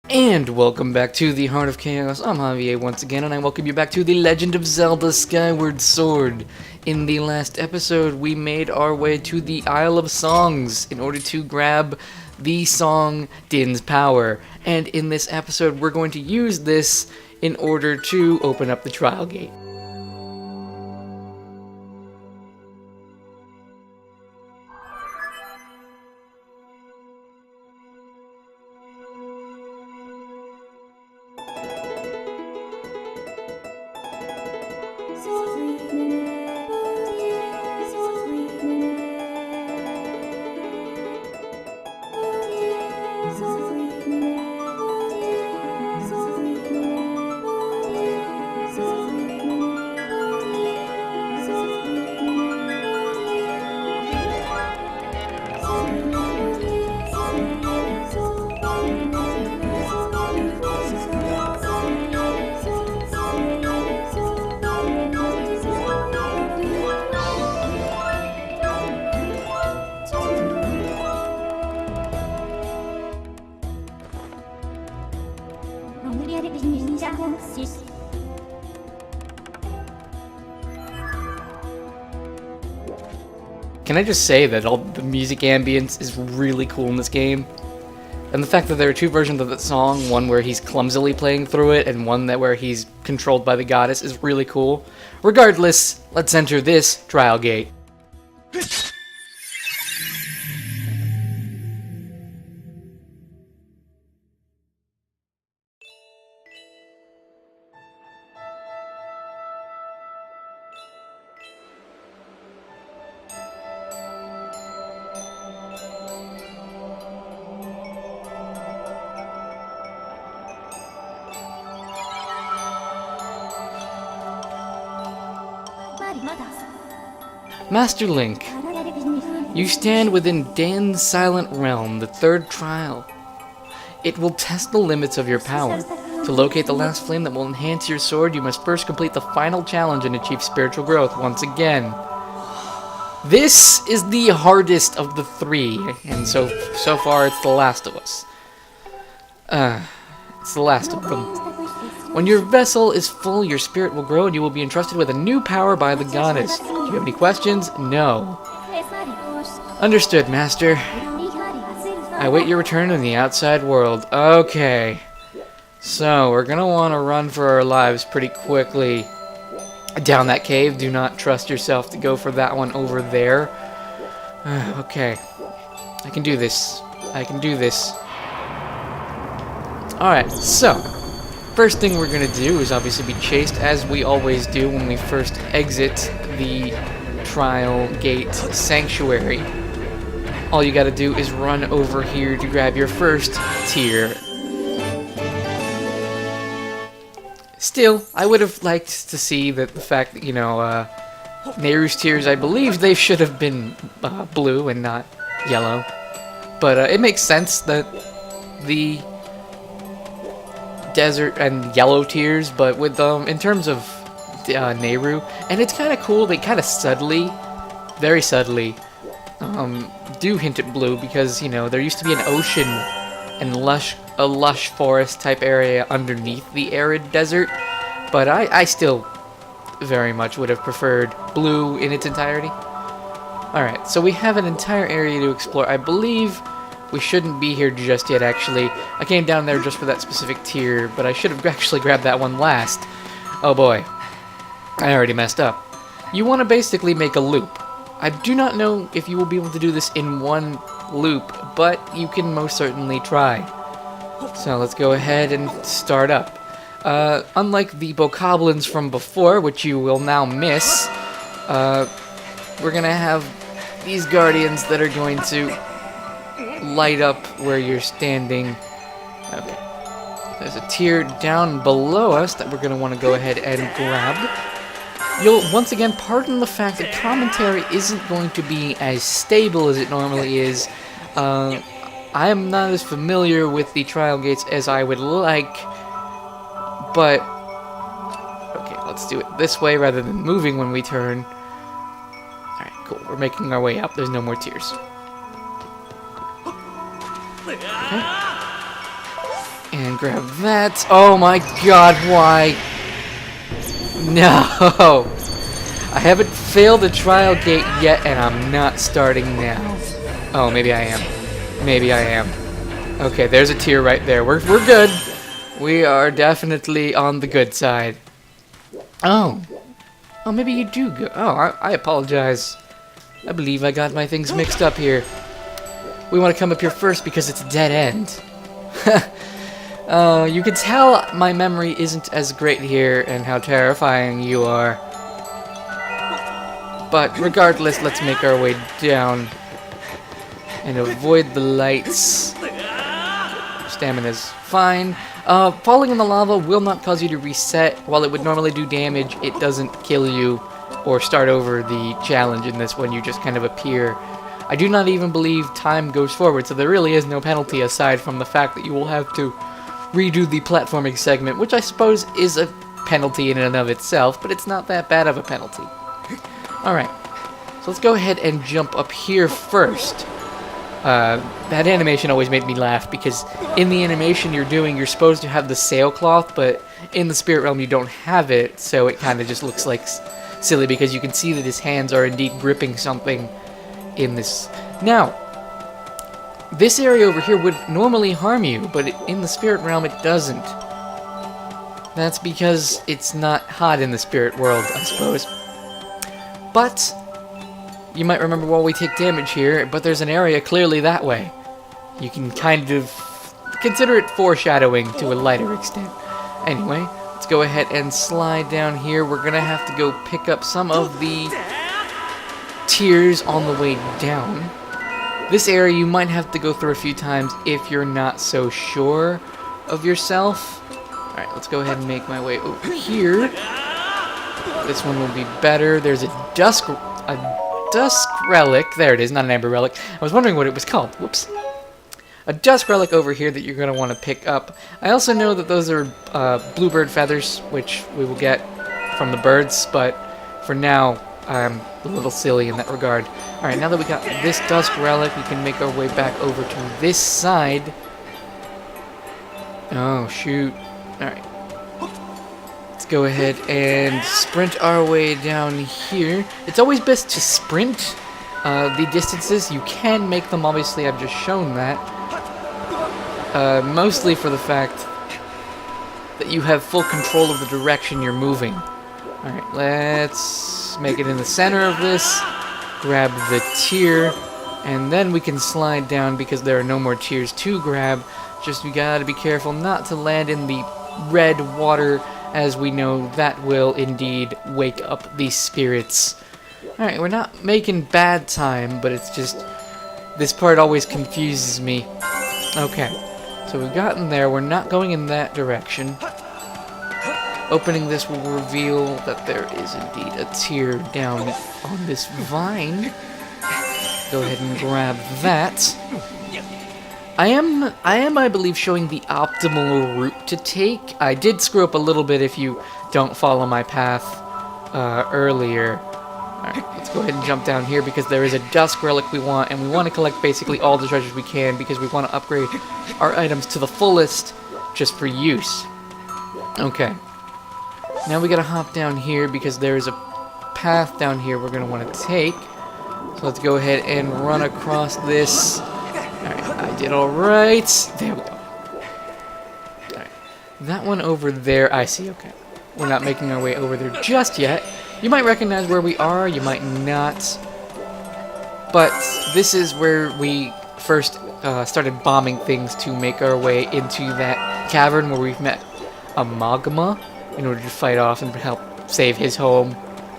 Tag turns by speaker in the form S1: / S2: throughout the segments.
S1: And welcome back to the Heart of Chaos. I'm Javier once again, and I welcome you back to The Legend of Zelda Skyward Sword. In the last episode, we made our way to the Isle of Songs in order to grab the song Din's Power. And in this episode, we're going to use this in order to open up the Trial Gate. Can I just say that all the music ambience is really cool in this game? And the fact that there are two versions of that song, one where he's clumsily playing through it, and one where he's controlled by the goddess, is really cool. Regardless, let's enter this Trial Gate. Master Link, you stand within Din's Silent Realm, the third trial. It will test the limits of your power. To locate the last flame that will enhance your sword, you must first complete the final challenge and achieve spiritual growth once again. This is the hardest of the three, and so far it's The Last of Us. It's the last of them. When your vessel is full, your spirit will grow and you will be entrusted with a new power by the goddess. Do you have any questions? No. Understood, Master. I await your return in the outside world. Okay. So, we're gonna want to run for our lives pretty quickly down that cave. Do not trust yourself to go for that one over there. Okay. I can do this. I can do this. Alright, so first thing we're going to do is obviously be chased, as we always do when we first exit the Trial Gate Sanctuary. All you gotta do is run over here to grab your first tear. Still, I would have liked to see that the fact that, Nehru's tears, I believe they should have been blue and not yellow. But it makes sense that the desert and yellow tears, but with in terms of Nehru, and it's kind of cool. They kind of subtly, very subtly, do hint at blue because there used to be an ocean and a lush forest type area underneath the arid desert. But I still very much would have preferred blue in its entirety. All right, so we have an entire area to explore. I believe we shouldn't be here just yet, actually. I came down there just for that specific tier, but I should have actually grabbed that one last. Oh boy. I already messed up. You want to basically make a loop. I do not know if you will be able to do this in one loop, but you can most certainly try. So let's go ahead and start up. Unlike the bokoblins from before, which you will now miss, we're gonna have these guardians that are going to light up where you're standing. Okay. There's a tier down below us that we're going to want to go ahead and grab. You'll once again pardon the fact that commentary isn't going to be as stable as it normally is. I am not as familiar with the trial gates as I would like, but okay, let's do it this way rather than moving when we turn. Alright, cool. We're making our way up. There's no more tears. Okay. And grab that. Oh my god, why? No! I haven't failed the trial gate yet, and I'm not starting now. Oh, maybe I am. Maybe I am. Okay, there's a tier right there. We're good. We are definitely on the good side. Oh. Oh, maybe you do go. Oh, I apologize. I believe I got my things mixed up here. We want to come up here first because it's a dead end. You can tell my memory isn't as great here and how terrifying you are. But regardless, let's make our way down and avoid the lights. Stamina's fine. Falling in the lava will not cause you to reset. While it would normally do damage, it doesn't kill you or start over the challenge in this one. You just kind of appear. I do not even believe time goes forward, so there really is no penalty aside from the fact that you will have to redo the platforming segment, which I suppose is a penalty in and of itself, but it's not that bad of a penalty. Alright, so let's go ahead and jump up here first. That animation always made me laugh, because in the animation you're supposed to have the sailcloth, but in the spirit realm you don't have it, so it kind of just looks like silly, because you can see that his hands are indeed gripping something in this. Now, this area over here would normally harm you, but in the spirit realm it doesn't. That's because it's not hot in the spirit world, I suppose. But you might remember while we take damage here, but there's an area clearly that way. You can kind of consider it foreshadowing to a lighter extent. Anyway, let's go ahead and slide down here. We're gonna have to go pick up some of the tiers on the way down. This area you might have to go through a few times if you're not so sure of yourself. Alright, let's go ahead and make my way over here. This one will be better. There's a dusk relic. There it is, not an amber relic. I was wondering what it was called. Whoops. A dusk relic over here that you're going to want to pick up. I also know that those are bluebird feathers, which we will get from the birds, but for now, I'm a little silly in that regard. Alright, now that we got this dusk relic, we can make our way back over to this side. Oh, shoot. Alright. Let's go ahead and sprint our way down here. It's always best to sprint the distances. You can make them, obviously, I've just shown that. Mostly for the fact that you have full control of the direction you're moving. Alright, let's make it in the center of this. Grab the tier. And then we can slide down because there are no more tiers to grab. Just we gotta be careful not to land in the red water, as we know that will indeed wake up these spirits. Alright, we're not making bad time, but it's just this part always confuses me. Okay, so we've gotten there. We're not going in that direction. Opening this will reveal that there is indeed a tier down on this vine. Go ahead and grab that. I am, I believe, showing the optimal route to take. I did screw up a little bit if you don't follow my path earlier. Alright, let's go ahead and jump down here because there is a dusk relic we want, and we want to collect basically all the treasures we can because we want to upgrade our items to the fullest just for use. Okay. Now we gotta hop down here because there is a path down here we're going to want to take. So let's go ahead and run across this. Alright, I did alright. There we go. Alright. That one over there, I see, okay. We're not making our way over there just yet. You might recognize where we are, you might not. But this is where we first started bombing things to make our way into that cavern where we've met a magma in order to fight off and help save his home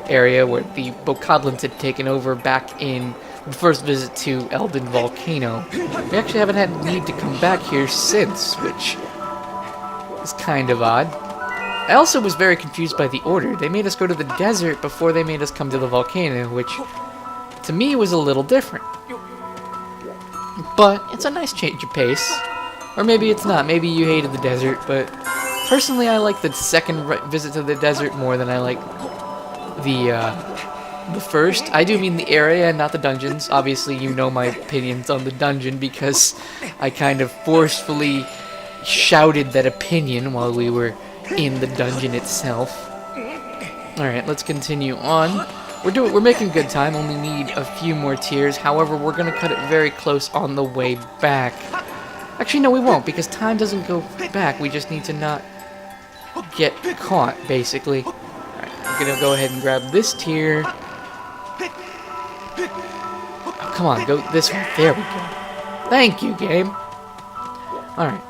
S1: area where the Bokoblins had taken over back in the first visit to Eldin Volcano. We actually haven't had need to come back here since, which is kind of odd. I also was very confused by the order. They made us go to the desert before they made us come to the volcano, which to me was a little different. But it's a nice change of pace. Or maybe it's not. Maybe you hated the desert, but personally I like the second visit to the desert more than I like the first. I do mean the area and not the dungeons. Obviously, you know my opinions on the dungeon because I kind of forcefully shouted that opinion while we were in the dungeon itself. Alright, let's continue on. We're making good time, only need a few more tiers. However, we're gonna cut it very close on the way back. Actually, no, we won't, because time doesn't go back. We just need to not get caught, basically. Alright, I'm gonna go ahead and grab this tier. Oh, come on, go this way. There we go. Thank you, game. Alright.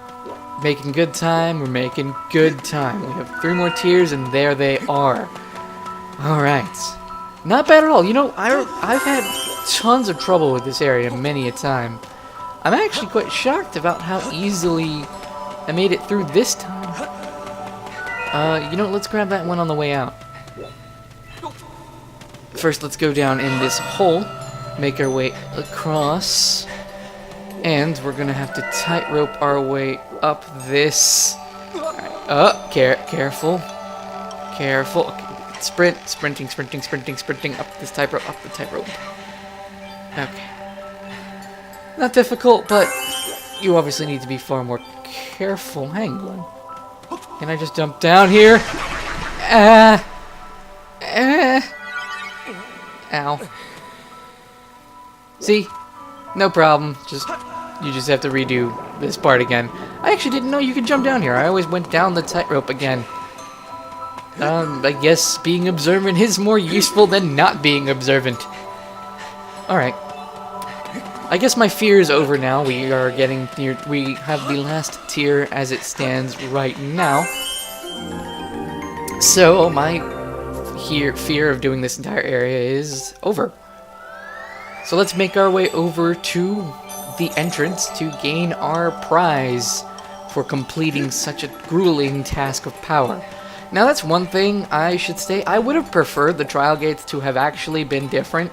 S1: Making good time. We're making good time. We have 3 more tiers, and there they are. Alright. Not bad at all. You know, I've had tons of trouble with this area many a time. I'm actually quite shocked about how easily I made it through this time. You know, let's grab that one on the way out. First, let's go down in this hole, make our way across, and we're gonna have to tightrope our way up this. Alright, careful. Careful. Okay. Sprinting up this tightrope, up the tightrope. Okay. Not difficult, but you obviously need to be far more careful. Hang on. Can I just jump down here? Ow. See? No problem. You just have to redo this part again. I actually didn't know you could jump down here. I always went down the tightrope again. I guess being observant is more useful than not being observant. Alright. I guess my fear is over now. We are getting near. We have the last tier as it stands right now. So, my fear of doing this entire area is over. So let's make our way over to the entrance to gain our prize for completing such a grueling task of power. Now that's one thing I should say. I would have preferred the trial gates to have actually been different.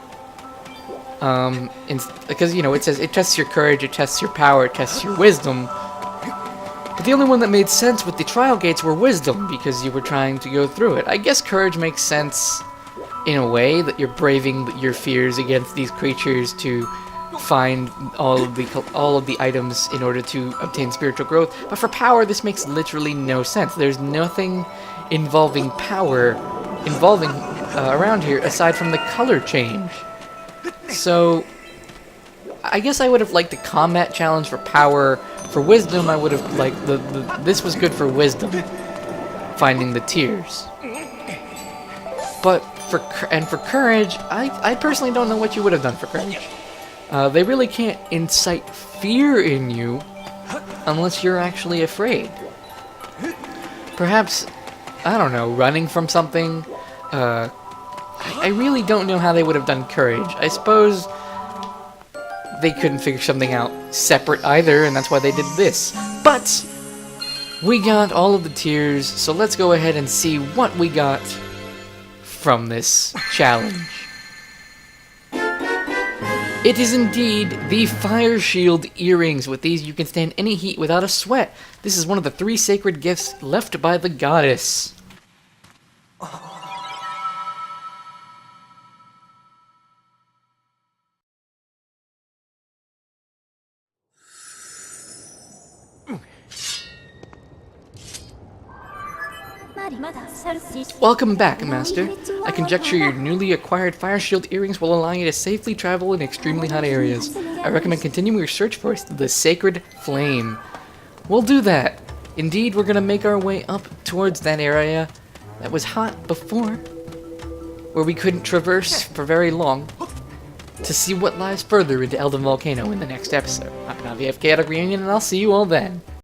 S1: Because, you know, it says it tests your courage, it tests your power, it tests your wisdom. But the only one that made sense with the trial gates were wisdom, because you were trying to go through it. I guess courage makes sense in a way, that you're braving your fears against these creatures to find all of the items in order to obtain spiritual growth. But for power, this makes literally no sense. There's nothing involving power around here aside from the color change. So I guess I would have liked the combat challenge for power. For wisdom, I would have liked this was good for wisdom, finding the tiers. But for courage, I personally don't know what you would have done for courage. They really can't incite fear in you unless you're actually afraid. Perhaps, I don't know, running from something. I really don't know how they would have done courage. I suppose they couldn't figure something out separate either, and that's why they did this. But we got all of the tiers, so let's go ahead and see what we got from this challenge. It is indeed the Fire Shield earrings. With these, you can stand any heat without a sweat. This is one of the 3 sacred gifts left by the goddess. Welcome back, Master. I conjecture your newly acquired Fire Shield earrings will allow you to safely travel in extremely hot areas. I recommend continuing your search for the Sacred Flame. We'll do that. Indeed, we're going to make our way up towards that area that was hot before, where we couldn't traverse for very long, to see what lies further into Eldin Volcano in the next episode. I'm Navi FK out of Reunion, and I'll see you all then.